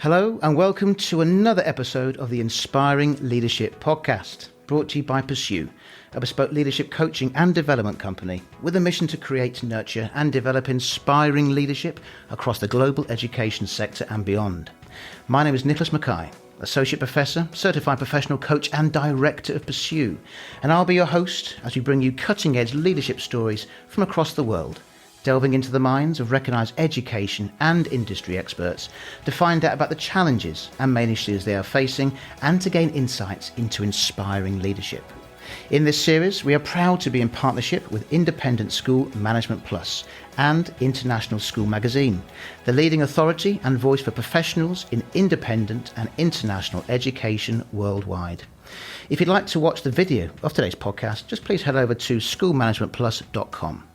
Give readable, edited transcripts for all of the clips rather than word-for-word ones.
Hello and welcome to another episode of the Inspiring Leadership Podcast, brought to you by Pursue, a bespoke leadership coaching and development company with a mission to create, nurture and develop inspiring leadership across the global education sector and beyond. My name is Nicholas Mackay, Associate Professor, Certified Professional Coach and Director of Pursue, and I'll be your host as we bring you cutting-edge leadership stories from across the world, delving into the minds of recognised education and industry experts to find out about the challenges and main issues they are facing and to gain insights into inspiring leadership. In this series, we are proud to be in partnership with Independent School Management Plus and International School Magazine, the leading authority and voice for professionals in independent and international education worldwide. If you'd like to watch the video of today's podcast, just please head over to schoolmanagementplus.com.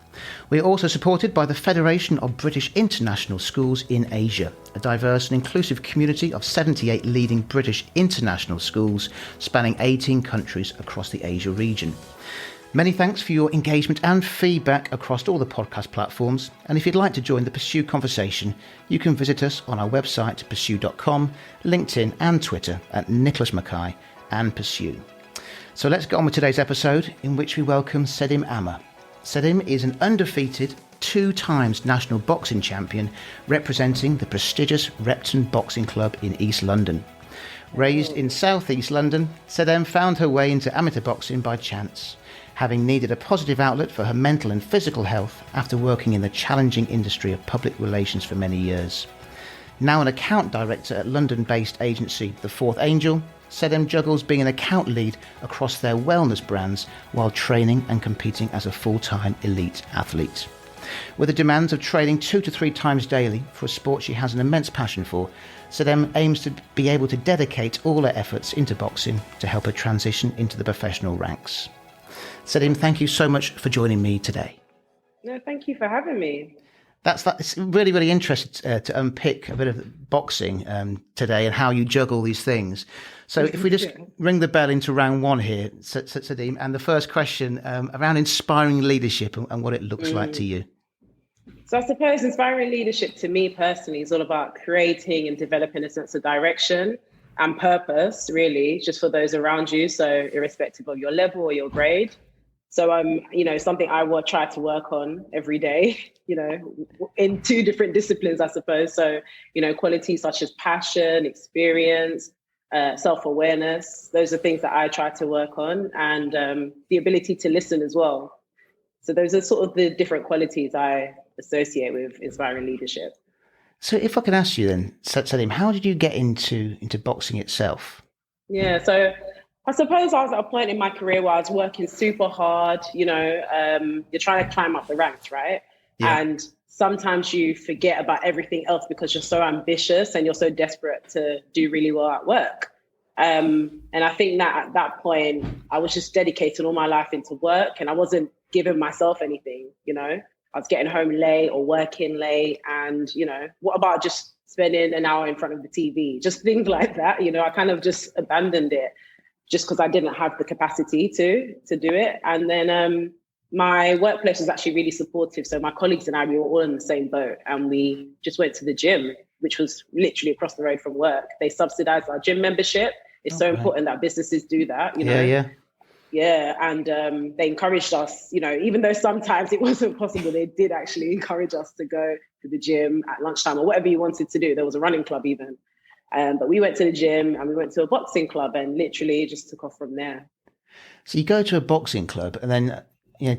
We are also supported by the Federation of British International Schools in Asia, a diverse and inclusive community of 78 leading British international schools spanning 18 countries across the Asia region. Many thanks for your engagement and feedback across all the podcast platforms, and if you'd like to join the Pursue conversation, you can visit us on our website pursue.com, LinkedIn and Twitter at Nicholas Mackay and Pursue. So let's get on with today's episode, in which we welcome Sedem Ama. Sedem is an undefeated, 2 times national boxing champion representing the prestigious Repton Boxing Club in East London. Raised in South East London, Sedem found her way into amateur boxing by chance, having needed a positive outlet for her mental and physical health after working in the challenging industry of public relations for many years. Now an account director at London-based agency The Fourth Angel, Sedem juggles being an account lead across their wellness brands while training and competing as a full-time elite athlete. With the demands of training 2 to 3 times daily for a sport she has an immense passion for, Sedem aims to be able to dedicate all her efforts into boxing to help her transition into the professional ranks. Sedem, thank you so much for joining me today. No, thank you for having me. It's really, really interesting to unpick a bit of boxing today and how you juggle these things. So if we just ring the bell into round 1 here, Sedem, and the first question around inspiring leadership and what it looks like to you. So I suppose inspiring leadership to me personally is all about creating and developing a sense of direction and purpose, really, just for those around you. So irrespective of your level or your grade. So, something I will try to work on every day, in 2 different disciplines, I suppose. So, qualities such as passion, experience, self-awareness. Those are things that I try to work on, and the ability to listen as well. So those are sort of the different qualities I associate with inspiring leadership. So if I can ask you then, Sedem, how did you get into boxing itself? Yeah, so I suppose I was at a point in my career where I was working super hard, you're trying to climb up the ranks, right? Yeah. And sometimes you forget about everything else because you're so ambitious and you're so desperate to do really well at work. And I think that at that point, I was just dedicating all my life into work and I wasn't giving myself anything, I was getting home late or working late. And, what about just spending an hour in front of the TV? Just things like that, I kind of just abandoned it just because I didn't have the capacity to do it. And then my workplace was actually really supportive. So my colleagues and I, we were all in the same boat and we just went to the gym, which was literally across the road from work. They subsidized our gym membership. It's so important that businesses do that, Yeah, and they encouraged us, even though sometimes it wasn't possible, they did actually encourage us to go to the gym at lunchtime or whatever you wanted to do. There was a running club even. But we went to the gym and we went to a boxing club and literally it just took off from there. So you go to a boxing club and then,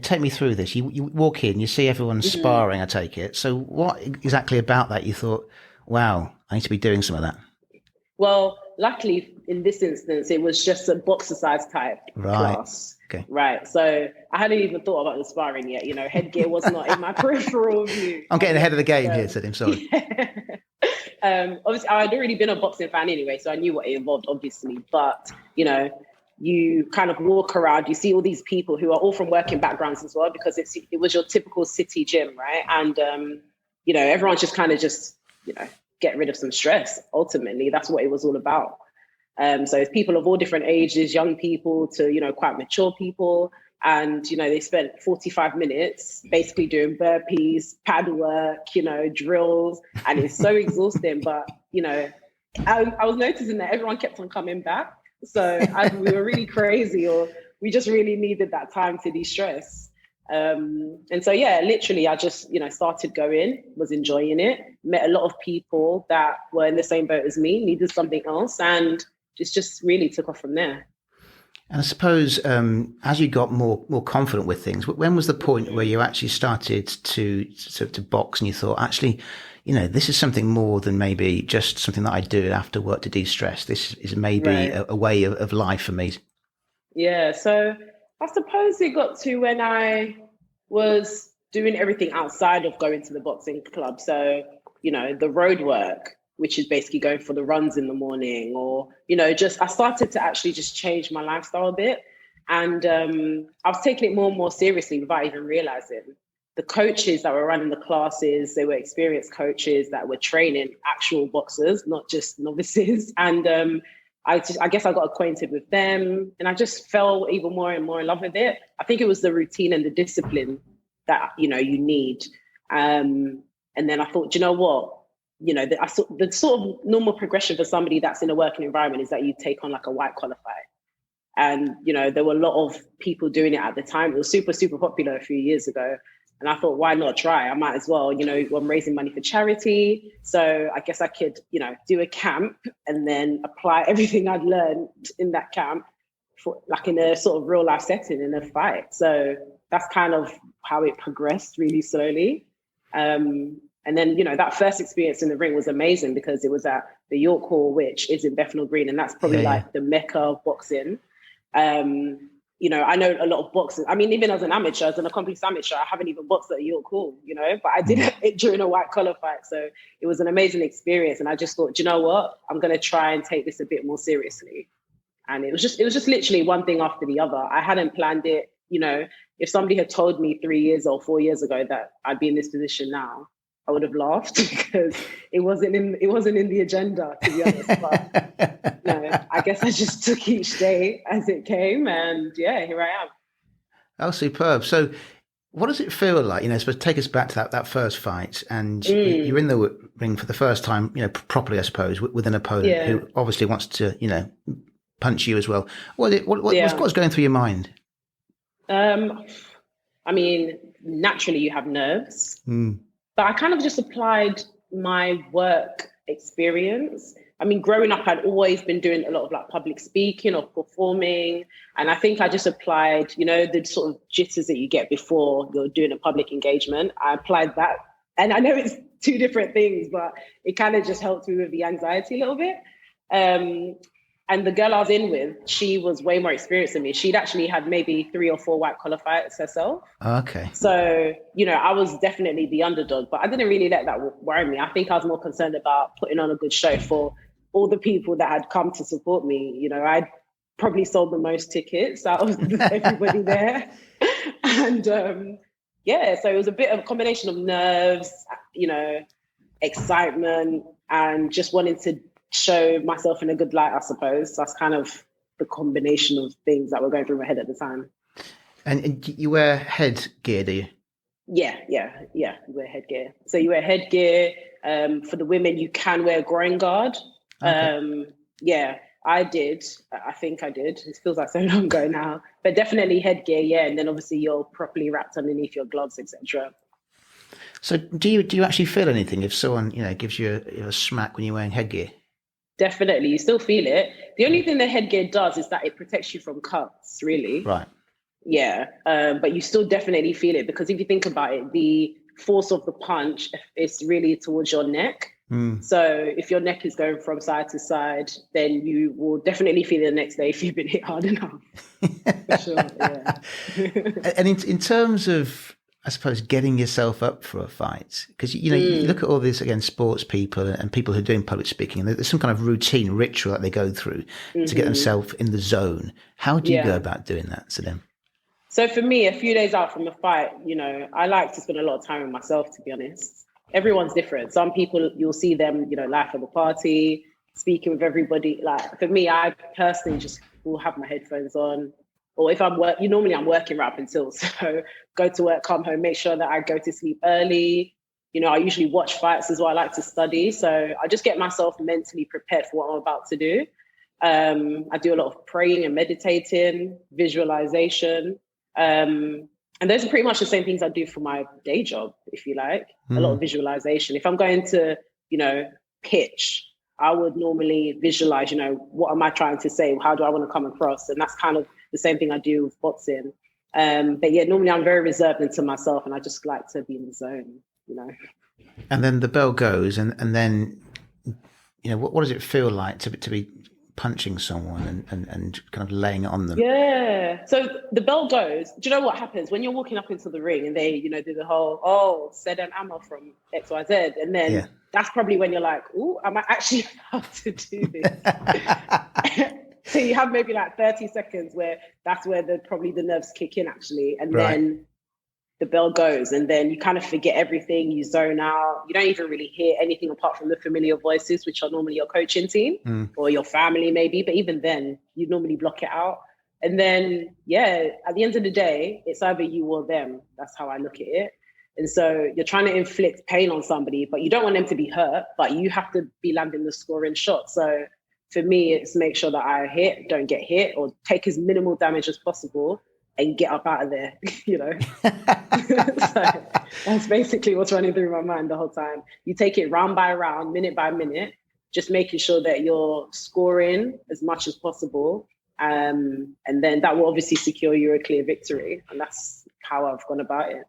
take me through this. You walk in, you see everyone sparring, I take it. So what exactly about that you thought, wow, I need to be doing some of that? Well, luckily in this instance, it was just a boxercise type class. Okay. Right. So I hadn't even thought about the sparring yet. Headgear was not in my peripheral view. I'm getting ahead of the game here, Sedem, sorry. Obviously, I'd already been a boxing fan anyway, so I knew what it involved, obviously. But, you kind of walk around, you see all these people who are all from working backgrounds as well, because it was your typical city gym, right? And, everyone's just kind of get rid of some stress. Ultimately, that's what it was all about. So it's people of all different ages, young people to, quite mature people. And, they spent 45 minutes basically doing burpees, pad work, drills. And it's so exhausting. But, I was noticing that everyone kept on coming back. So we were really crazy, or we just really needed that time to de-stress. And so, yeah, literally, I just, started going, was enjoying it, met a lot of people that were in the same boat as me, needed something else, and just really took off from there. And I suppose as you got more confident with things, when was the point where you actually started to box and you thought, actually, this is something more than maybe just something that I do after work to de-stress. This is maybe a way of life for me. Yeah, so I suppose it got to when I was doing everything outside of going to the boxing club. So, the road work, which is basically going for the runs in the morning, or, I started to actually just change my lifestyle a bit. And I was taking it more and more seriously without even realizing. The coaches that were running the classes, they were experienced coaches that were training actual boxers, not just novices. And I guess I got acquainted with them, and I just fell even more and more in love with it. I think it was the routine and the discipline that, you need. And then I thought, you know what? The sort of normal progression for somebody that's in a working environment is that you take on like a white collar fight. And, there were a lot of people doing it at the time. It was super, super popular a few years ago. And I thought, why not try? I might as well, I'm raising money for charity. So I guess I could, do a camp and then apply everything I'd learned in that camp for like in a sort of real life setting in a fight. So that's kind of how it progressed really slowly. And then, that first experience in the ring was amazing because it was at the York Hall, which is in Bethnal Green. And that's probably like the mecca of boxing. I know a lot of boxers. I mean, even as an amateur, as an accomplished amateur, I haven't even boxed at York Hall, but I did it during a white collar fight. So it was an amazing experience. And I just thought, you know what? I'm going to try and take this a bit more seriously. And it was just literally one thing after the other. I hadn't planned it. If somebody had told me 3 years or 4 years ago that I'd be in this position now, I would have laughed because it wasn't in the agenda, to be honest. But I guess I just took each day as it came, and yeah, here I am. Oh, superb! So, what does it feel like? Suppose take us back to that first fight, and you're in the ring for the first time, properly, I suppose, with an opponent who obviously wants to, punch you as well. What's going through your mind? I mean, naturally, you have nerves. But I kind of just applied my work experience. I mean, growing up, I'd always been doing a lot of like public speaking or performing. And I think I just applied, the sort of jitters that you get before you're doing a public engagement. I applied that. And I know it's two different things, but it kind of just helped me with the anxiety a little bit. And the girl I was in with, she was way more experienced than me. She'd actually had maybe 3 or 4 white collar fights herself. Okay. So, I was definitely the underdog, but I didn't really let that worry me. I think I was more concerned about putting on a good show for all the people that had come to support me. I'd probably sold the most tickets out of everybody there. And so it was a bit of a combination of nerves, excitement, and just wanting to show myself in a good light, I suppose. That's kind of the combination of things that were going through my head at the time. And you wear headgear, do you? Yeah. You wear headgear. So you wear headgear. For the women, you can wear a groin guard. Okay. I did. I think I did. It feels like so long ago now. But definitely headgear, yeah. And then obviously you're properly wrapped underneath your gloves, etc. So do you actually feel anything if someone, gives you a smack when you're wearing headgear? Definitely. You still feel it. The only thing the headgear does is that it protects you from cuts, really. Right. Yeah. But you still definitely feel it because if you think about it, the force of the punch is really towards your neck. So if your neck is going from side to side, then you will definitely feel it the next day if you've been hit hard enough. For sure, yeah. And in terms of, I suppose, getting yourself up for a fight, because, you look at all this, again, sports people and people who are doing public speaking, and there's some kind of routine ritual that they go through to get themselves in the zone. How do you go about doing that, Sedem? So for me, a few days out from a fight, I like to spend a lot of time with myself, to be honest. Everyone's different. Some people, you'll see them, life of the party, speaking with everybody. Like for me, I personally just will have my headphones on. Or if I'm normally I'm working right up until, so go to work, come home, make sure that I go to sleep early. I usually watch fights as well. I like to study. So I just get myself mentally prepared for what I'm about to do. I do a lot of praying and meditating, visualization. And those are pretty much the same things I do for my day job, if you like. A lot of visualization. If I'm going to, pitch, I would normally visualize, what am I trying to say? How do I want to come across? And that's kind of the same thing I do with boxing. But yeah, normally I'm very reserved into myself, and I just like to be in the zone, And then the bell goes, and then, what does it feel like to be punching someone and kind of laying it on them? Yeah. So the bell goes. Do you know what happens when you're walking up into the ring and they, do the whole, Sedem Ama from XYZ, and then that's probably when you're like, "Ooh, am I actually allowed to do this?" So you have maybe like 30 seconds where that's where probably the nerves kick in actually, and then the bell goes, and then you kind of forget everything, you zone out, you don't even really hear anything apart from the familiar voices, which are normally your coaching team or your family maybe, but even then you normally block it out. And then at the end of the day, it's either you or them. That's how I look at it. And so you're trying to inflict pain on somebody, but you don't want them to be hurt, but you have to be landing the scoring shot. So for me, it's make sure that I don't get hit, or take as minimal damage as possible and get up out of there, So that's basically what's running through my mind the whole time. You take it round by round, minute by minute, just making sure that you're scoring as much as possible. And then that will obviously secure you a clear victory. And that's how I've gone about it.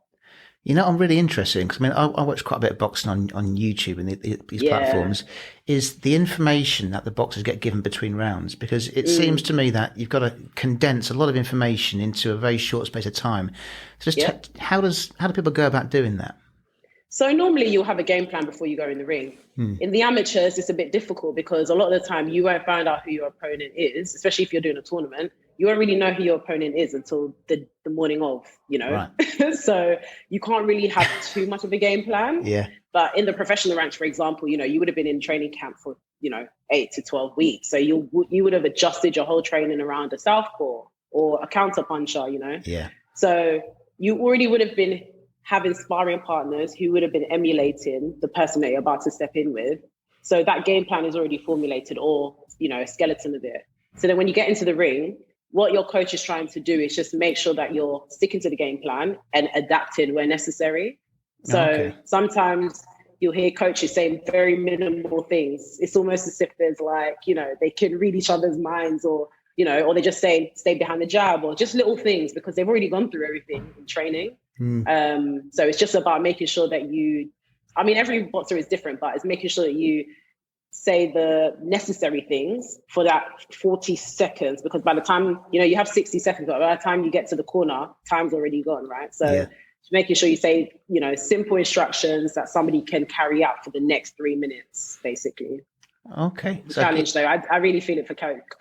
I'm really interested, because I watch quite a bit of boxing on YouTube and these platforms. Is the information that the boxers get given between rounds, because it seems to me that you've got to condense a lot of information into a very short space of time. So how do people go about doing that? So normally you'll have a game plan before you go in the ring. In the amateurs, it's a bit difficult because a lot of the time you won't find out who your opponent is, especially if you're doing a tournament. You won't really know who your opponent is until the morning of, Right. So you can't really have too much of a game plan. Yeah. But in the professional ranks, for example, you would have been in training camp for, 8 to 12 weeks. So you would have adjusted your whole training around a southpaw or a counter puncher, Yeah. So you already would have been having sparring partners who would have been emulating the person that you're about to step in with. So that game plan is already formulated, or, a skeleton of it. So then when you get into the ring, what your coach is trying to do is just make sure that you're sticking to the game plan and adapting where necessary. So sometimes you'll hear coaches saying very minimal things. It's almost as if there's like, they can read each other's minds, or, or they just say, stay behind the jab, or just little things, because they've already gone through everything in training. So it's just about making sure that every boxer is different, but it's making sure that you say the necessary things for that 40 seconds, because by the time, you have 60 seconds, but by the time you get to the corner, time's already gone, right? So making sure you say, simple instructions that somebody can carry out for the next 3 minutes, basically. Okay. So challenge, though. I really feel it for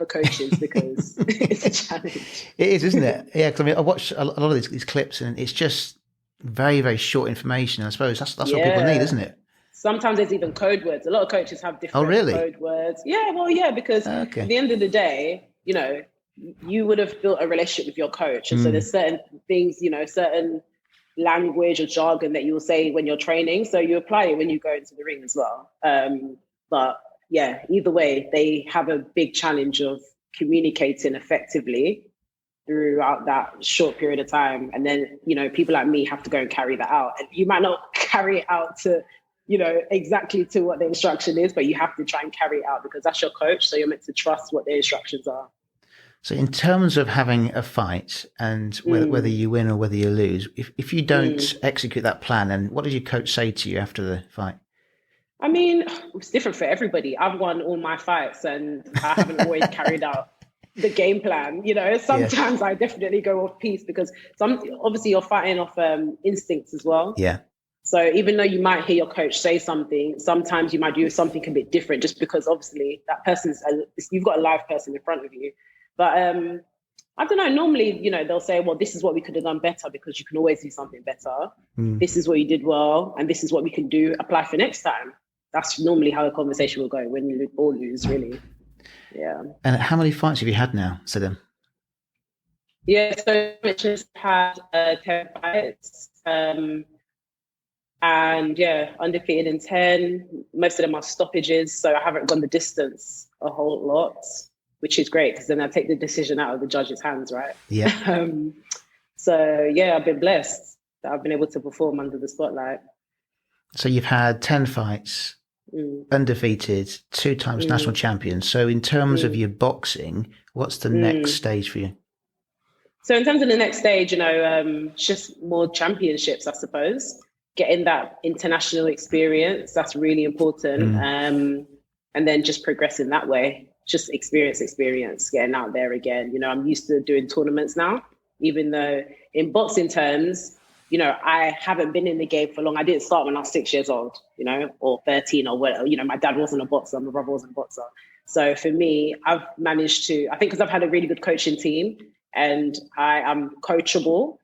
coaches, because it's a challenge. It is, isn't it? Yeah, because I watch a lot of these clips, and it's just very, very short information. I suppose that's what people need, isn't it? Sometimes there's even code words. A lot of coaches have different code words. Yeah, well, because at the end of the day, you would have built a relationship with your coach. And so there's certain things, certain language or jargon that you will say when you're training. So you apply it when you go into the ring as well. But yeah, either way, they have a big challenge of communicating effectively throughout that short period of time. And then, people like me have to go and carry that out. And you might not carry it out to, exactly to what the instruction is, but you have to try and carry it out because that's your coach. So you're meant to trust what the instructions are. So in terms of having a fight and whether you win or whether you lose, if you don't execute that plan, and what does your coach say to you after the fight? It's different for everybody. I've won all my fights and I haven't always carried out the game plan. Sometimes I definitely go off piece because obviously you're fighting off instincts as well. Yeah. So even though you might hear your coach say something, sometimes you might do something a bit different just because obviously that you've got a live person in front of you. But I don't know, normally, they'll say, well, this is what we could have done better because you can always do something better. This is what you did well. And this is what we can do, apply for next time. That's normally how the conversation will go when you all lose, really. Yeah. And how many fights have you had now, Sedem? Yeah, so Mitch has had 10 fights. And yeah, undefeated in 10. Most of them are stoppages, so I haven't gone the distance a whole lot, which is great because then I take the decision out of the judge's hands, right? Yeah. So yeah, I've been blessed that I've been able to perform under the spotlight. So you've had 10 fights, undefeated, 2 times national champion. So in terms of your boxing, what's the next stage for you? So in terms of the next stage, just more championships, I suppose. Getting that international experience, that's really important. And then just progressing that way, just experience, getting out there again. I'm used to doing tournaments now, even though in boxing terms, I haven't been in the game for long. I didn't start when I was 6 years old, or 13 or whatever. My dad wasn't a boxer, my brother wasn't a boxer. So for me, I've managed to, I think because I've had a really good coaching team and I am coachable,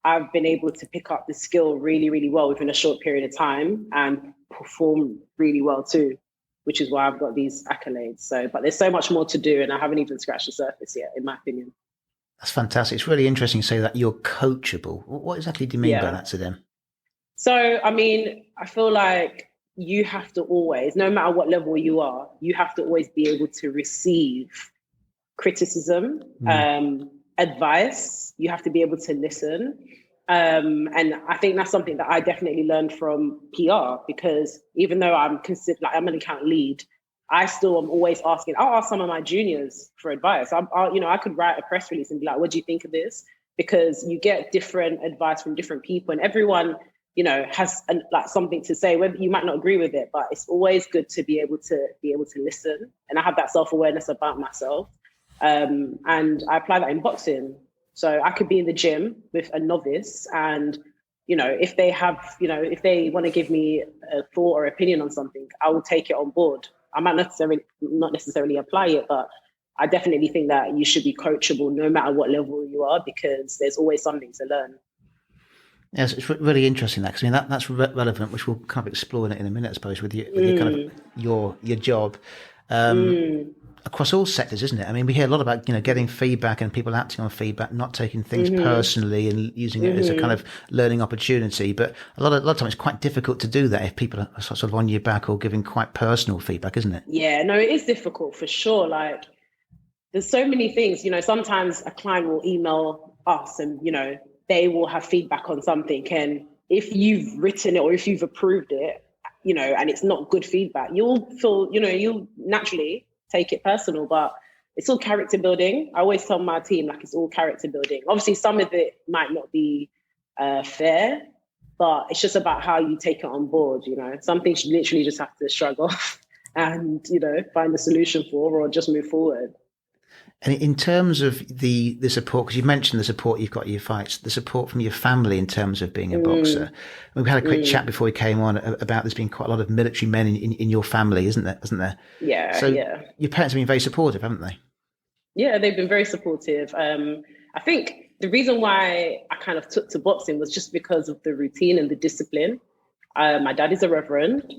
I've been able to pick up the skill really, really well within a short period of time and perform really well too, which is why I've got these accolades. So, but there's so much more to do and I haven't even scratched the surface yet, in my opinion. That's fantastic. It's really interesting to say that you're coachable. What exactly do you mean by that, Sedem? So, I feel like you have to always, no matter what level you are, you have to always be able to receive criticism, advice. You have to be able to listen. And I think that's something that I definitely learned from PR, because even though I'm considered like I'm an account lead, I still am always asking. I'll ask some of my juniors for advice. I could write a press release and be like, "What do you think of this?" Because you get different advice from different people, and everyone, has something to say. Whether you might not agree with it, but it's always good to be able to listen. And I have that self-awareness about myself, and I apply that in boxing. So I could be in the gym with a novice, and if they have, if they want to give me a thought or opinion on something, I will take it on board. I might not necessarily apply it, but I definitely think that you should be coachable no matter what level you are, because there's always something to learn. Yes, it's really interesting that, because that's relevant, which we'll kind of explore in a minute, I suppose, with your kind of your job. Across all sectors, isn't it? We hear a lot about getting feedback and people acting on feedback, not taking things personally and using it as a kind of learning opportunity. But a lot of times it's quite difficult to do that if people are sort of on your back or giving quite personal feedback, isn't it? Yeah, no, it is difficult for sure. Like, there's so many things. Sometimes a client will email us and they will have feedback on something, and if you've written it or if you've approved it, and it's not good feedback, you'll feel you'll naturally take it personal, but it's all character building. I always tell my team, like, it's all character building. Obviously, some of it might not be fair, but it's just about how you take it on board. Some things you literally just have to shrug off and, find a solution for, or just move forward. And in terms of the support, because you mentioned the support you've got in your fights, the support from your family in terms of being a boxer. We had a quick chat before we came on about there's been quite a lot of military men in your family, isn't there? Yeah. So your parents have been very supportive, haven't they? Yeah, they've been very supportive. I think the reason why I kind of took to boxing was just because of the routine and the discipline. My dad is a reverend.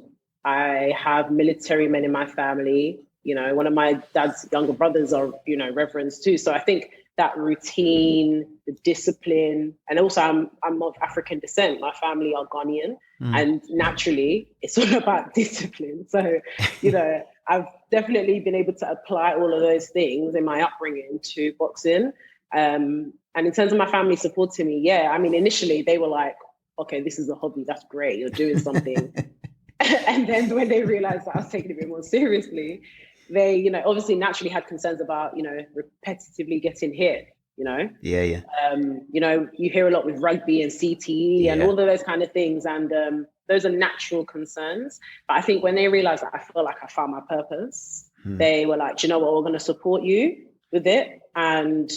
I have military men in my family. One of my dad's younger brothers are, reverends too. So I think that routine, the discipline, and also I'm of African descent. My family are Ghanaian, and naturally it's all about discipline. So, I've definitely been able to apply all of those things in my upbringing to boxing. And in terms of my family supporting me, initially they were like, okay, this is a hobby. That's great. You're doing something. And then when they realized that I was taking it a bit more seriously, they, obviously naturally had concerns about, repetitively getting hit, Yeah. You hear a lot with rugby and CTE and all of those kind of things. And those are natural concerns. But I think when they realized that I felt like I found my purpose, they were like, do you know what, we're going to support you with it. And,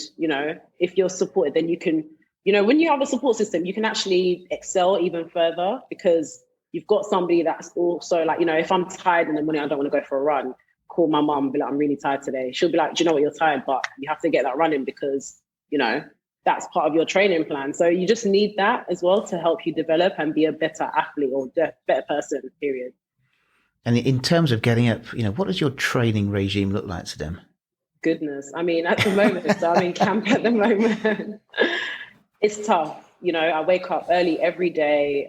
if you're supported, then you can, when you have a support system, you can actually excel even further, because you've got somebody that's also like, if I'm tired in the morning, I don't want to go for a run, call my mum and be like, I'm really tired today. She'll be like, do you know what, you're tired, but you have to get that running because, that's part of your training plan. So you just need that as well to help you develop and be a better athlete or better person, period. And in terms of getting up, what does your training regime look like to them? Goodness. At the moment, so I'm in camp at the moment. It's tough. I wake up early every day.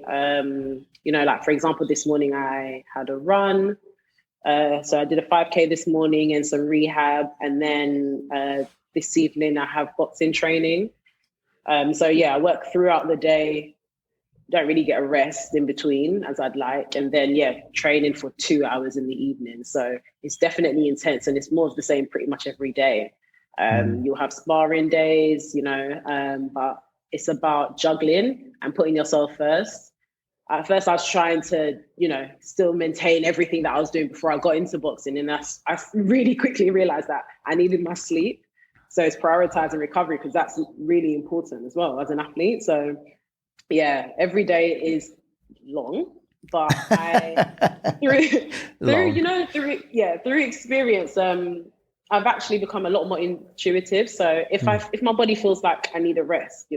Like for example, this morning I had a run. So I did a 5K this morning and some rehab. And then this evening I have boxing training. So I work throughout the day. Don't really get a rest in between as I'd like. And then, training for 2 hours in the evening. So it's definitely intense, and it's more of the same pretty much every day. You'll have sparring days, but it's about juggling and putting yourself first. At first, I was trying to, still maintain everything that I was doing before I got into boxing. And I really quickly realized that I needed my sleep. So it's prioritizing recovery, because that's really important as well as an athlete. So every day is long, but through experience, I've actually become a lot more intuitive. So if my body feels like I need a rest,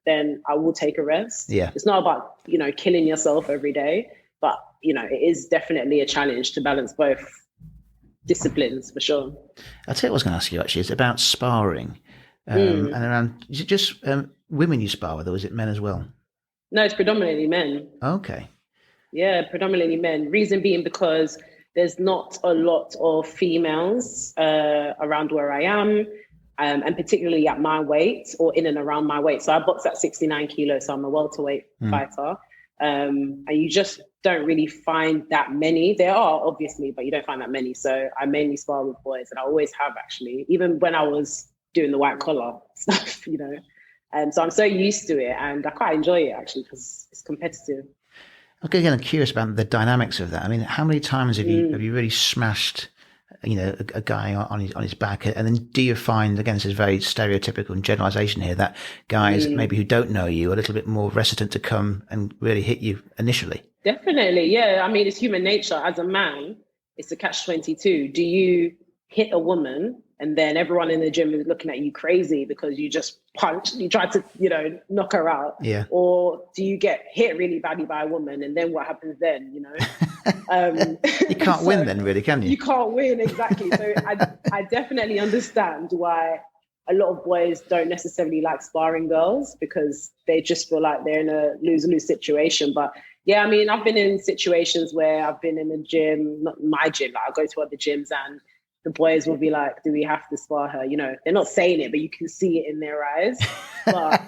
then I will take a rest. Yeah. It's not about, killing yourself every day, but, it is definitely a challenge to balance both disciplines for sure. I'll tell you what I was going to ask you actually. It's about sparring and around, is it just women you spar with, or is it men as well? No, it's predominantly men. Okay. Yeah, predominantly men. Reason being because there's not a lot of females around where I am, and particularly at my weight or in and around my weight. So I box at 69 kilos, so I'm a welterweight fighter. And you just don't really find that many. There are, obviously, but you don't find that many. So I mainly spar with boys, and I always have, actually, even when I was doing the white collar stuff, so I'm so used to it, and I quite enjoy it, actually, because it's competitive. Okay, again, I'm curious about the dynamics of that. I mean, how many times have you really smashed, a guy on his back, and then do you find, again, this is very stereotypical and generalization here, that guys maybe who don't know you are a little bit more reticent to come and really hit you initially? Definitely, yeah. I mean, it's human nature. As a man, it's a catch-22. Do you hit a woman and then everyone in the gym is looking at you crazy because you just punched, you tried to, knock her out? Yeah. Or do you get hit really badly by a woman, and then what happens then, You can't win then, really, can you? You can't win, exactly. So I definitely understand why a lot of boys don't necessarily like sparring girls, because they just feel like they're in a lose-lose situation. But yeah, I mean, I've been in situations where I've been in a gym, not my gym, like I go to other gyms, and the boys will be like, do we have to spar her? They're not saying it, but you can see it in their eyes. But,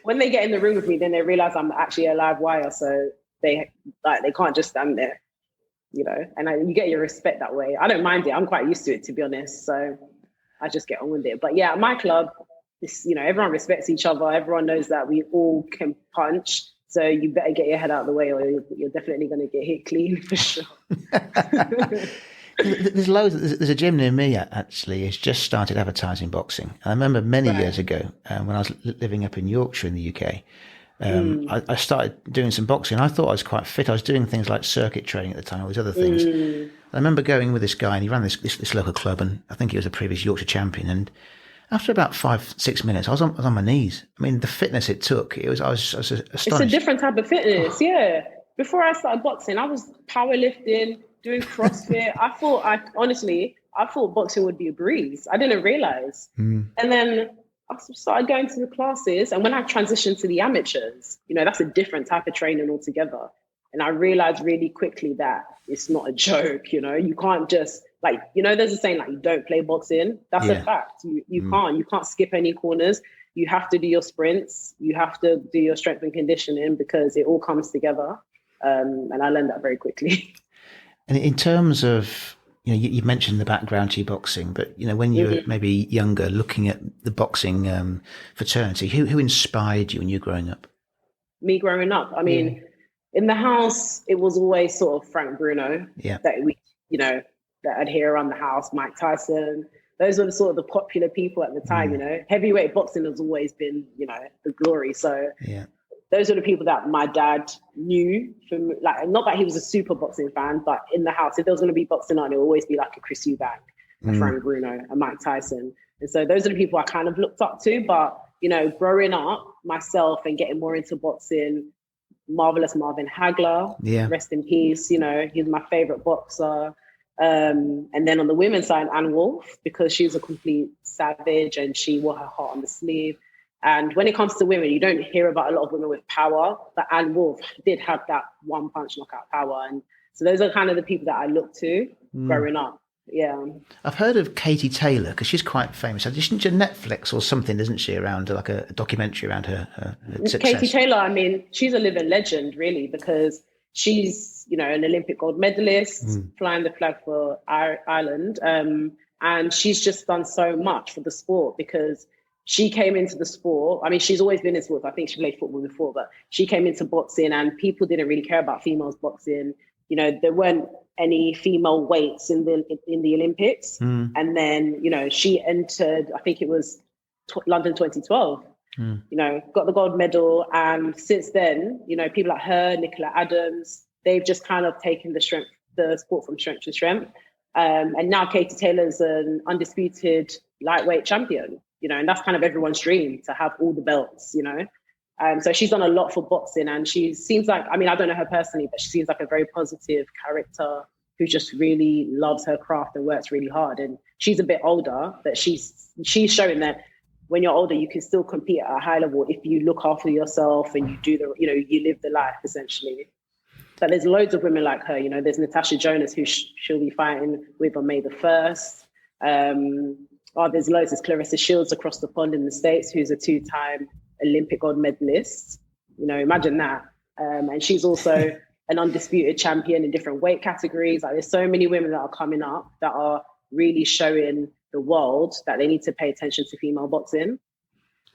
when they get in the room with me, then they realize I'm actually a live wire. So they can't just stand there, and you get your respect that way. I don't mind it. I'm quite used to it, to be honest. So I just get on with it. But yeah, at my club, everyone respects each other. Everyone knows that we all can punch. So you better get your head out of the way, or you're definitely going to get hit clean for sure. There's loads. There's a gym near me, actually. It's just started advertising boxing. And I remember many years ago, when I was living up in Yorkshire in the UK, I started doing some boxing. I thought I was quite fit. I was doing things like circuit training at the time, all these other things. I remember going with this guy, and he ran this local club, and I think he was a previous Yorkshire champion. And after about 5-6 minutes, I was on my knees. I mean, the fitness it took, I was astonished. It's a different type of fitness, yeah. Before I started boxing, I was powerlifting, doing CrossFit. I thought boxing would be a breeze. I didn't realize. And then I started going to the classes, and when I transitioned to the amateurs, that's a different type of training altogether. And I realized really quickly that it's not a joke. You can't just there's a saying, like, you don't play boxing. That's a fact. You can't skip any corners. You have to do your sprints. You have to do your strength and conditioning, because it all comes together. And I learned that very quickly. And in terms of, you mentioned the background to your boxing, but, when you were maybe younger, looking at the boxing fraternity, who inspired you when you were growing up? Me growing up? I mean, in the house, it was always sort of Frank Bruno that we, that I'd hear around the house, Mike Tyson. Those were the popular people at the time, Heavyweight boxing has always been, the glory. So those are the people that my dad knew from, not that he was a super boxing fan, but in the house, if there was going to be boxing on, it would always be like a Chris Eubank, a Frank Bruno, a Mike Tyson. And so those are the people I kind of looked up to. But, growing up myself and getting more into boxing, marvelous Marvin Hagler, rest in peace, he's my favorite boxer. And then on the women's side, Anne Wolf, because she's a complete savage and she wore her heart on the sleeve. And when it comes to women, you don't hear about a lot of women with power, but Anne Wolf did have that one punch knockout power. And so those are kind of the people that I look to growing up. Yeah. I've heard of Katie Taylor because she's quite famous. Isn't she on Netflix or something, isn't she, around like a documentary around her success? Katie Taylor, I mean, she's a living legend, really, because she's, you know, an Olympic gold medalist, flying the flag for Ireland. And she's just done so much for the sport because she came into the sport. I mean, she's always been in sports. I think she played football before, but she came into boxing and people didn't really care about females boxing. You know, there weren't any female weights in the Olympics. And then, you know, she entered, I think it was London 2012, you know, got the gold medal. And since then, you know, people like her, Nicola Adams, they've just kind of taken the sport from strength to strength. And now Katie Taylor's an undisputed lightweight champion, you know, and that's kind of everyone's dream to have all the belts, you know. So she's done a lot for boxing, and she seems like, I mean, I don't know her personally, but she seems like a very positive character who just really loves her craft and works really hard. And she's a bit older, but she's showing that when you're older, you can still compete at a high level if you look after yourself and you do you live the life essentially. But there's loads of women like her, you know, there's Natasha Jonas who she'll be fighting with on May the 1st. There's loads. There's Clarissa Shields across the pond in the States, who's a 2-time Olympic gold medalist. You know, imagine that. And she's also an undisputed champion in different weight categories. Like, there's so many women that are coming up that are really showing the world that they need to pay attention to female boxing.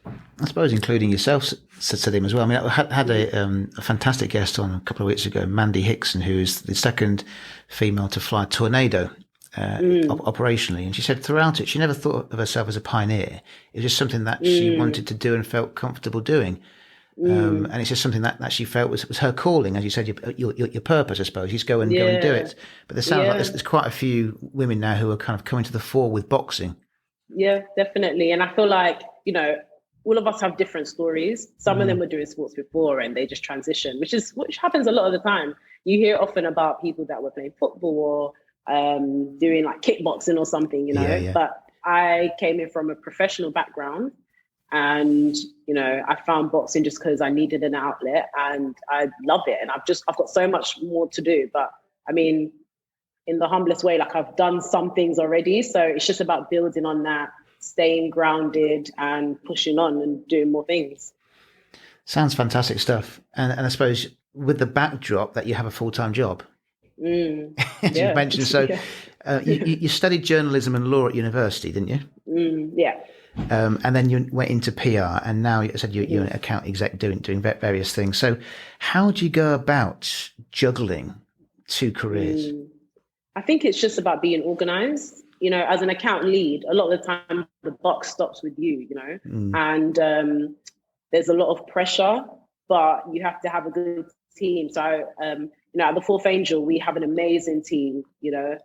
I suppose including yourself, Sedem, as well. I mean, I had a fantastic guest on a couple of weeks ago, Mandy Hickson, who is the second female to fly a Tornado operationally. And she said throughout it, she never thought of herself as a pioneer. It was just something that she wanted to do and felt comfortable doing. And it's just something that she felt was her calling, as you said, your purpose, I suppose. You just go and do it. But there sounds like there's quite a few women now who are kind of coming to the fore with boxing. Yeah, definitely. And I feel like, you know, all of us have different stories. Some of them were doing sports before and they just transition, which happens a lot of the time. You hear often about people that were playing football or doing like kickboxing or something, you know. Yeah. But I came in from a professional background, and you know, I found boxing just because I needed an outlet, and I love it. And I've got so much more to do. But I mean, in the humblest way, like, I've done some things already, so it's just about building on that, staying grounded and pushing on and doing more things. Sounds fantastic stuff. And I suppose with the backdrop that you have a full-time job, as you mentioned. So you studied journalism and law at university, didn't you? Yeah. And then you went into PR, and now you said you're an account exec doing various things. So how do you go about juggling two careers? I think it's just about being organized. You know, as an account lead, a lot of the time the buck stops with you, you know, and there's a lot of pressure, but you have to have a good team. So, you know, at the Fourth Angel, we have an amazing team, you know,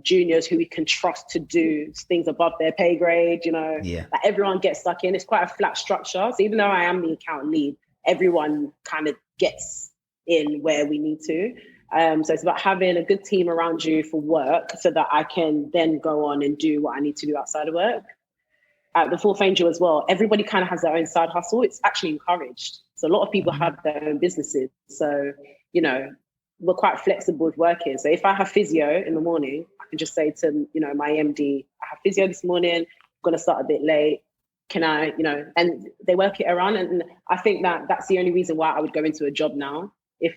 juniors who we can trust to do things above their pay grade, you know, like everyone gets stuck in. It's quite a flat structure. So even though I am the account lead, everyone kind of gets in where we need to. So it's about having a good team around you for work so that I can then go on and do what I need to do outside of work. At the Fourth Angel as well, everybody kind of has their own side hustle. It's actually encouraged. So a lot of people have their own businesses. So, you know, we're quite flexible with working. So if I have physio in the morning, I can just say to, you know, my MD, I have physio this morning, I'm going to start a bit late. Can I, you know, and they work it around. And I think that that's the only reason why I would go into a job now. If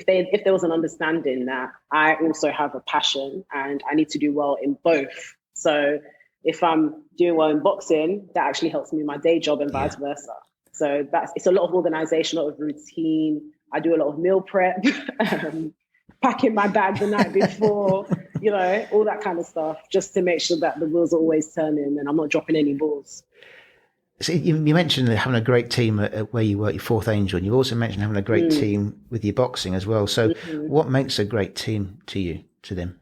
there was an understanding that I also have a passion and I need to do well in both. So if I'm doing well in boxing, that actually helps me in my day job and vice versa. So it's a lot of organization, a lot of routine. I do a lot of meal prep, packing my bag the night before, you know, all that kind of stuff, just to make sure that the wheels are always turning and I'm not dropping any balls. So you mentioned having a great team at where you work, your Fourth Angel, and you've also mentioned having a great team with your boxing as well. So what makes a great team to them?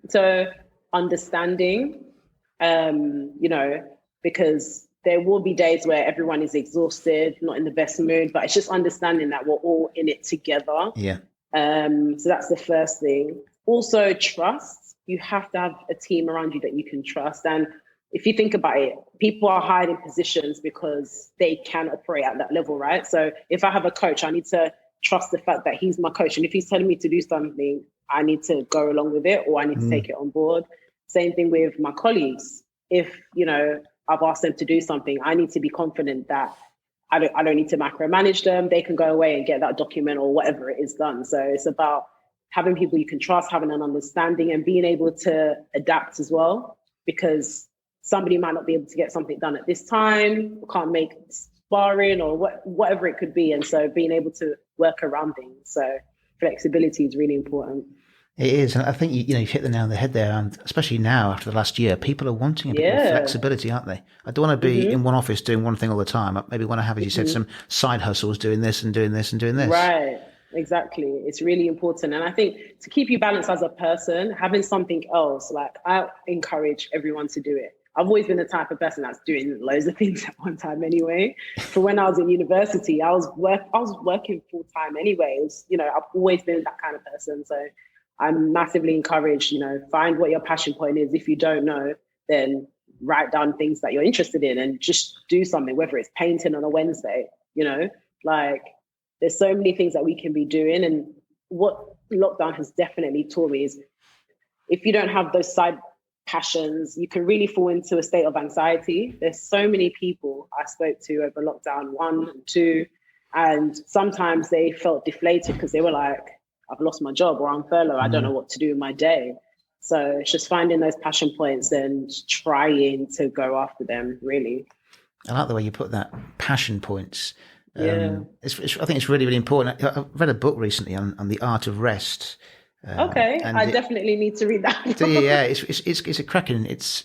So understanding, you know, because there will be days where everyone is exhausted, not in the best mood, but it's just understanding that we're all in it together. Yeah. So that's the first thing. Also, trust. You have to have a team around you that you can trust. And if you think about it, people are hired in positions because they can operate at that level, right? So if I have a coach, I need to trust the fact that he's my coach. And if he's telling me to do something, I need to go along with it, or I need to take it on board. Same thing with my colleagues. If, I've asked them to do something, I need to be confident that I don't need to macromanage them. They can go away and get that document or whatever it is done. So it's about having people you can trust, having an understanding, and being able to adapt as well, because somebody might not be able to get something done at this time, can't make sparring or whatever it could be. And so being able to work around things. So flexibility is really important. It is. And I think, you've hit the nail on the head there. And especially now, after the last year, people are wanting a bit more flexibility, aren't they? I don't want to be in one office doing one thing all the time. I maybe want to have, as you said, some side hustles, doing this and doing this and doing this. Right. Exactly. It's really important. And I think to keep you balanced as a person, having something else, like I encourage everyone to do it. I've always been the type of person that's doing loads of things at one time anyway. So when I was in university, I was working full time anyway. It was, I've always been that kind of person. So I'm massively encouraged, find what your passion point is. If you don't know, then write down things that you're interested in and just do something, whether it's painting on a Wednesday, like there's so many things that we can be doing. And what lockdown has definitely taught me is if you don't have those side passions, you can really fall into a state of anxiety. There's so many people I spoke to over lockdown 1 and 2, and sometimes they felt deflated because they were like, I've lost my job or I'm furloughed. I don't know what to do in my day. So it's just finding those passion points and trying to go after them, really. I like the way you put that, passion points. I think it's really, really important. I read a book recently on the art of rest. I definitely need to read that. Yeah, it's a cracking. It's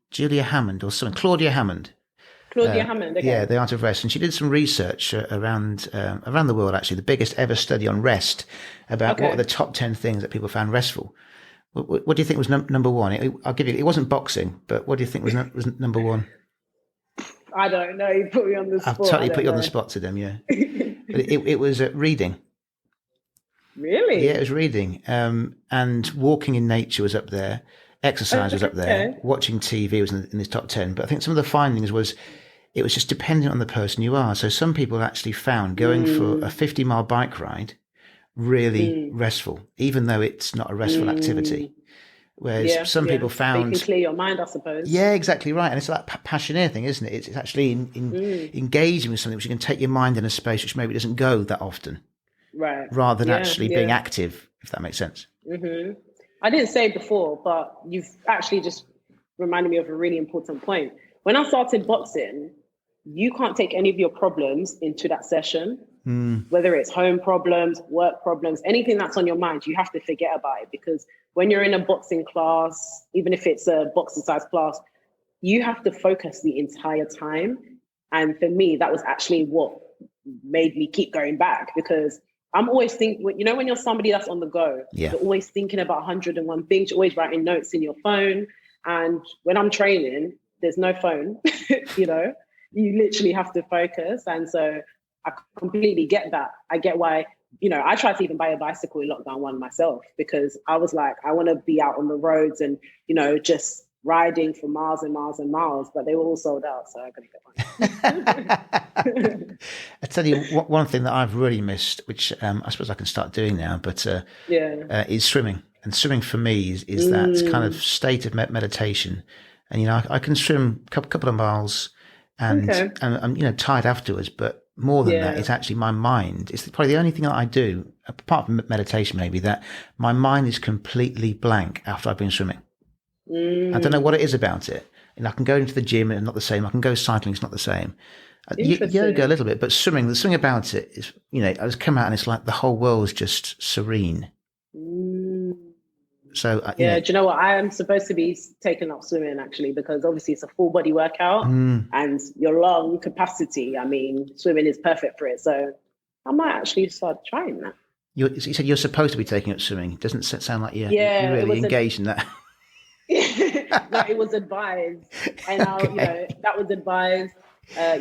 Julia Hammond or something. Claudia Hammond. Hammond. Okay. Yeah, the art of rest, and she did some research around the world. Actually, the biggest ever study on rest about what are the top 10 things that people found restful. What do you think was number one? I'll give you. It wasn't boxing, but what do you think was number one? I don't know. You put me on the spot. I've totally put you on the spot to them. Yeah, it was reading. Really? Yeah, it was reading. And walking in nature was up there. Exercise was up there. Watching TV was in this top 10. But I think some of the findings was it was just dependent on the person you are. So some people actually found going for a 50-mile bike ride really restful, even though it's not a restful activity. Whereas some people found... You can clear your mind, I suppose. Yeah, exactly right. And it's like passioneer thing, isn't it? It's actually engaging with something which you can take your mind in a space which maybe doesn't go that often. Right. Rather than actually being active, if that makes sense. Mm-hmm. I didn't say it before, but you've actually just reminded me of a really important point. When I started boxing, you can't take any of your problems into that session, whether it's home problems, work problems, anything that's on your mind, you have to forget about it, because when you're in a boxing class, even if it's a boxing-size class, you have to focus the entire time. And for me, that was actually what made me keep going back, because I'm always thinking, when you're somebody that's on the go, you're always thinking about 101 things, you're always writing notes in your phone. And when I'm training, there's no phone, you literally have to focus. And so I completely get that. I get why, I tried to even buy a bicycle in lockdown 1 myself, because I was like, I want to be out on the roads and, just riding for miles and miles and miles, but they were all sold out. So I couldn't get one. I tell you, one thing that I've really missed, which I suppose I can start doing now, but is swimming. And swimming for me is that kind of state of meditation. And, I can swim a couple of miles and I'm, tired afterwards, but more than that, it's actually my mind. It's probably the only thing that I do, apart from meditation maybe, that my mind is completely blank after I've been swimming. I don't know what it is about it. And I can go into the gym and not the same. I can go cycling, it's not the same. Yoga a little bit, but swimming, the thing about it is, I just come out and it's like the whole world's just serene. So do you know what? I am supposed to be taking up swimming actually, because obviously it's a full body workout and your lung capacity. I mean, swimming is perfect for it. So I might actually start trying that. You said you're supposed to be taking up swimming. It doesn't sound like you're really engaged in that. No, it was advised, and that was advised.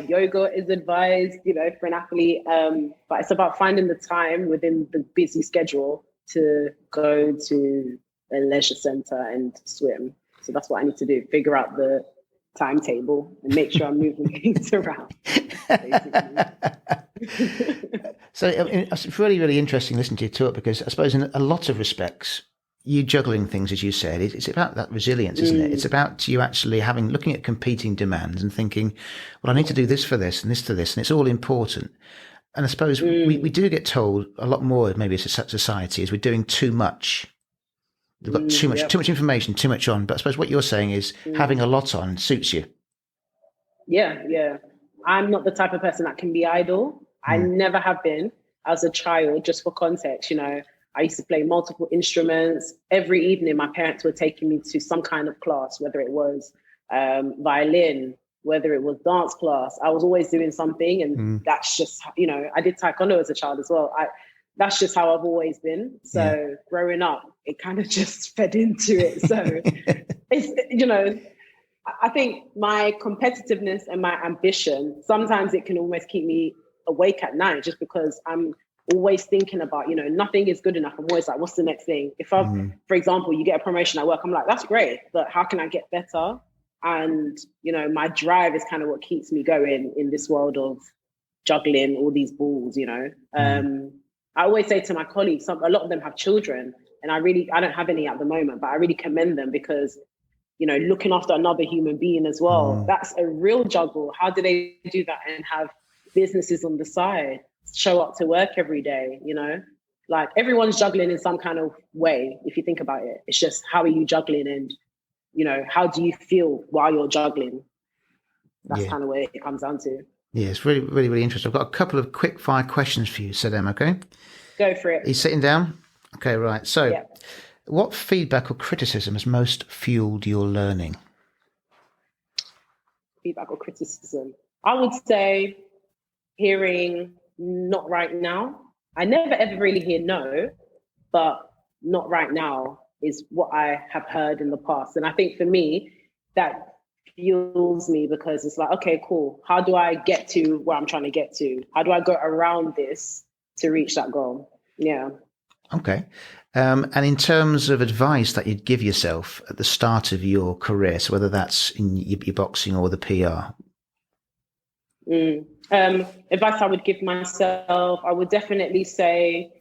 Yoga is advised, for an athlete. But it's about finding the time within the busy schedule to go to a leisure center and swim. So that's what I need to do, figure out the timetable and make sure I'm moving things around, basically. So I mean, it's really, really interesting listening to you talk, because I suppose in a lot of respects, you juggling things, as you said, it's about that resilience, isn't it? It's about you actually looking at competing demands and thinking, well, I need to do this for this and this to this, and it's all important. And I suppose we do get told a lot more, maybe as a society, is we're doing too much. We've got too much information, too much on. But I suppose what you're saying is having a lot on suits you. Yeah. I'm not the type of person that can be idle. I never have been. As a child, just for context, I used to play multiple instruments. Every evening, my parents were taking me to some kind of class, whether it was violin, whether it was dance class. I was always doing something. And that's just, I did taekwondo as a child as well. That's just how I've always been. So growing up, it kind of just fed into it. So it's, I think my competitiveness and my ambition, sometimes it can almost keep me awake at night, just because I'm always thinking about, nothing is good enough. I'm always like, what's the next thing? If for example, you get a promotion at work, I'm like, that's great, but how can I get better? And, my drive is kind of what keeps me going in this world of juggling all these balls, I always say to my colleagues, a lot of them have children, and I don't have any at the moment, but I really commend them, because, looking after another human being as well, that's a real juggle. How do they do that and have businesses on the side, show up to work every day? Like, everyone's juggling in some kind of way. If you think about it, it's just, how are you juggling, and how do you feel while you're juggling? That's kind of where it comes down to. Yeah, it's really, really, really interesting. I've got a couple of quick fire questions for you, Sedem. Okay, go for it. Are you sitting down? Okay, right. So what feedback or criticism has most fueled your learning? Feedback or criticism, I would say hearing not right now. I never ever really hear no, but not right now is what I have heard in the past. And I think for me, that fuels me, because it's like, okay, cool. How do I get to where I'm trying to get to? How do I go around this to reach that goal? Yeah. Okay. And in terms of advice that you'd give yourself at the start of your career, so whether that's in your boxing or the PR? Advice I would give myself, I would definitely say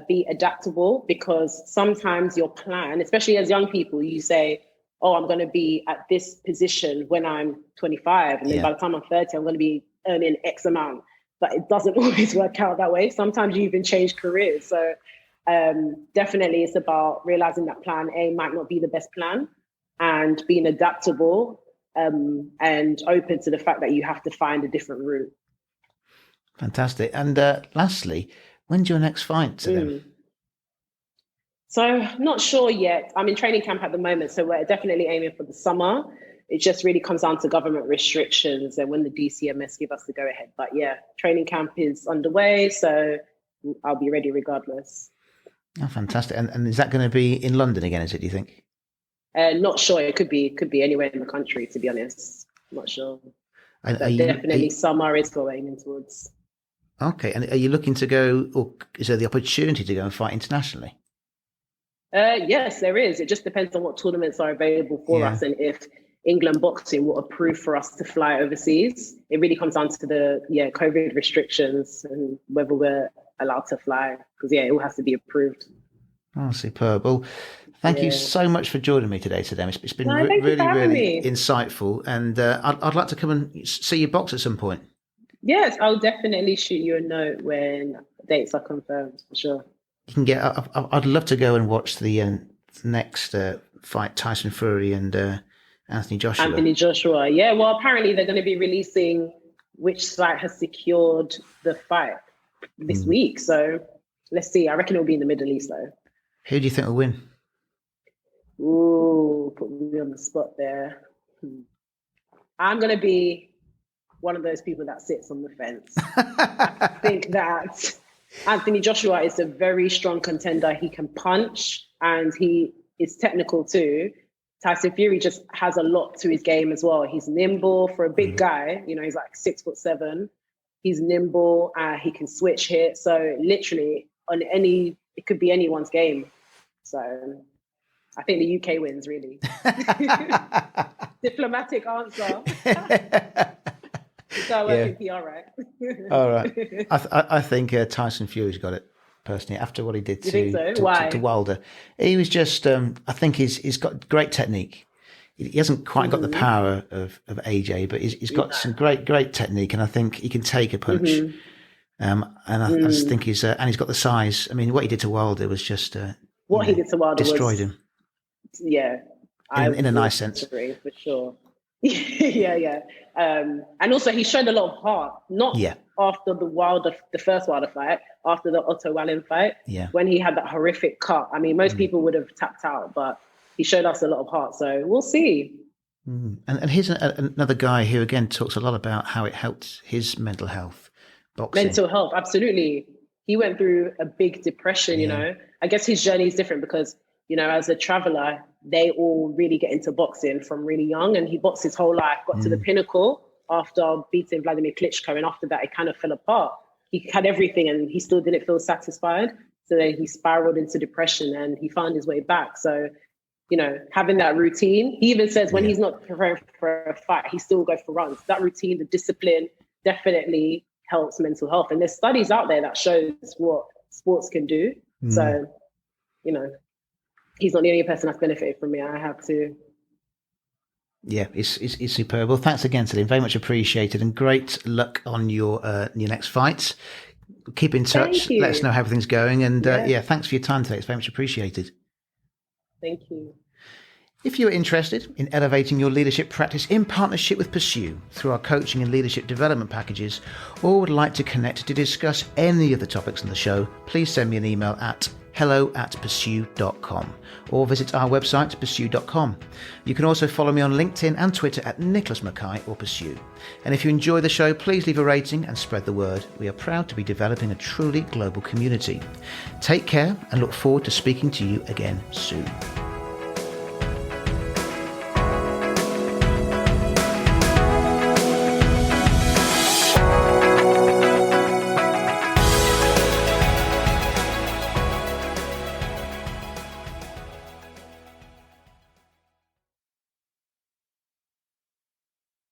be adaptable, because sometimes your plan, especially as young people, you say, oh, I'm going to be at this position when I'm 25. And then by the time I'm 30, I'm going to be earning X amount. But it doesn't always work out that way. Sometimes you even change careers. So definitely it's about realizing that plan A might not be the best plan, and being adaptable and open to the fact that you have to find a different route. Fantastic. And lastly, when's your next fight to them? So not sure yet. I'm in training camp at the moment, so we're definitely aiming for the summer. It just really comes down to government restrictions and when the DCMS give us the go ahead. But yeah, training camp is underway, so I'll be ready regardless. Oh, fantastic. And is that going to be in London again, is it, do you think? Not sure. It could be anywhere in the country, to be honest. Not sure. Definitely summer is what we're aiming towards. Okay. And are you looking to go, or is there the opportunity to go and fight internationally? Yes, there is. It just depends on what tournaments are available for us, and if England Boxing will approve for us to fly overseas. It really comes down to the COVID restrictions and whether we're allowed to fly, because it all has to be approved. Oh, superb. Well, thank you so much for joining me today, Sedem. It's been really insightful, and I'd like to come and see you box at some point. Yes, I'll definitely shoot you a note when dates are confirmed, for sure. You can get. I'd love to go and watch the next fight, Tyson Fury and Anthony Joshua. Yeah. Well, apparently they're going to be releasing which site has secured the fight this week. So let's see. I reckon it'll be in the Middle East, though. Who do you think will win? Ooh, put me on the spot there. I'm going to be one of those people that sits on the fence. I think that Anthony Joshua is a very strong contender. He can punch and he is technical too. Tyson Fury just has a lot to his game as well. He's nimble for a big guy. He's like 6'7". He's nimble. He can switch hit. So literally it could be anyone's game. So I think the UK wins, really. Diplomatic answer. So I work in PR, right? All right. I think Tyson Fury's got it, personally, after what he did to Wilder. He was just, I think he's got great technique. He hasn't quite got the power of AJ, but he's got some great technique, and I think he can take a punch. And I just think he's got the size. I mean, what he did to Wilder was just he did to Wilder destroyed him. Yeah, in a nice sense, for sure. yeah. And also he showed a lot of heart. Not after the first Wilder fight, after the Otto Wallin fight, when he had that horrific cut. I mean, most people would have tapped out, but he showed us a lot of heart. So we'll see. And here's another guy who again talks a lot about how it helped his mental health. Boxing. Mental health, absolutely. He went through a big depression. You know, I guess his journey is different because, you know, as a traveler, they all really get into boxing from really young, and he boxed his whole life, got to the pinnacle after beating Vladimir Klitschko, and after that it kind of fell apart. He had everything and he still didn't feel satisfied, so then he spiraled into depression and he found his way back. So, you know, having that routine, he even says when he's not preparing for a fight, he still goes for runs. That routine, the discipline, definitely helps mental health, and there's studies out there that shows what sports can do. So, you know, he's not the only person that's benefited from me. I have to. Yeah, it's superb. Well, thanks again, Sedem. Very much appreciated, and great luck on your next fights. Keep in touch. Let us know how everything's going, and thanks for your time today. It's very much appreciated. Thank you. If you're interested in elevating your leadership practice in partnership with Pursue through our coaching and leadership development packages, or would like to connect to discuss any of the topics on the show, please send me an email at hello@pursue.com or visit our website pursue.com. You can also follow me on LinkedIn and Twitter at Nicholas Mackay or Pursue. And if you enjoy the show, please leave a rating and spread the word. We are proud to be developing a truly global community. Take care and look forward to speaking to you again soon.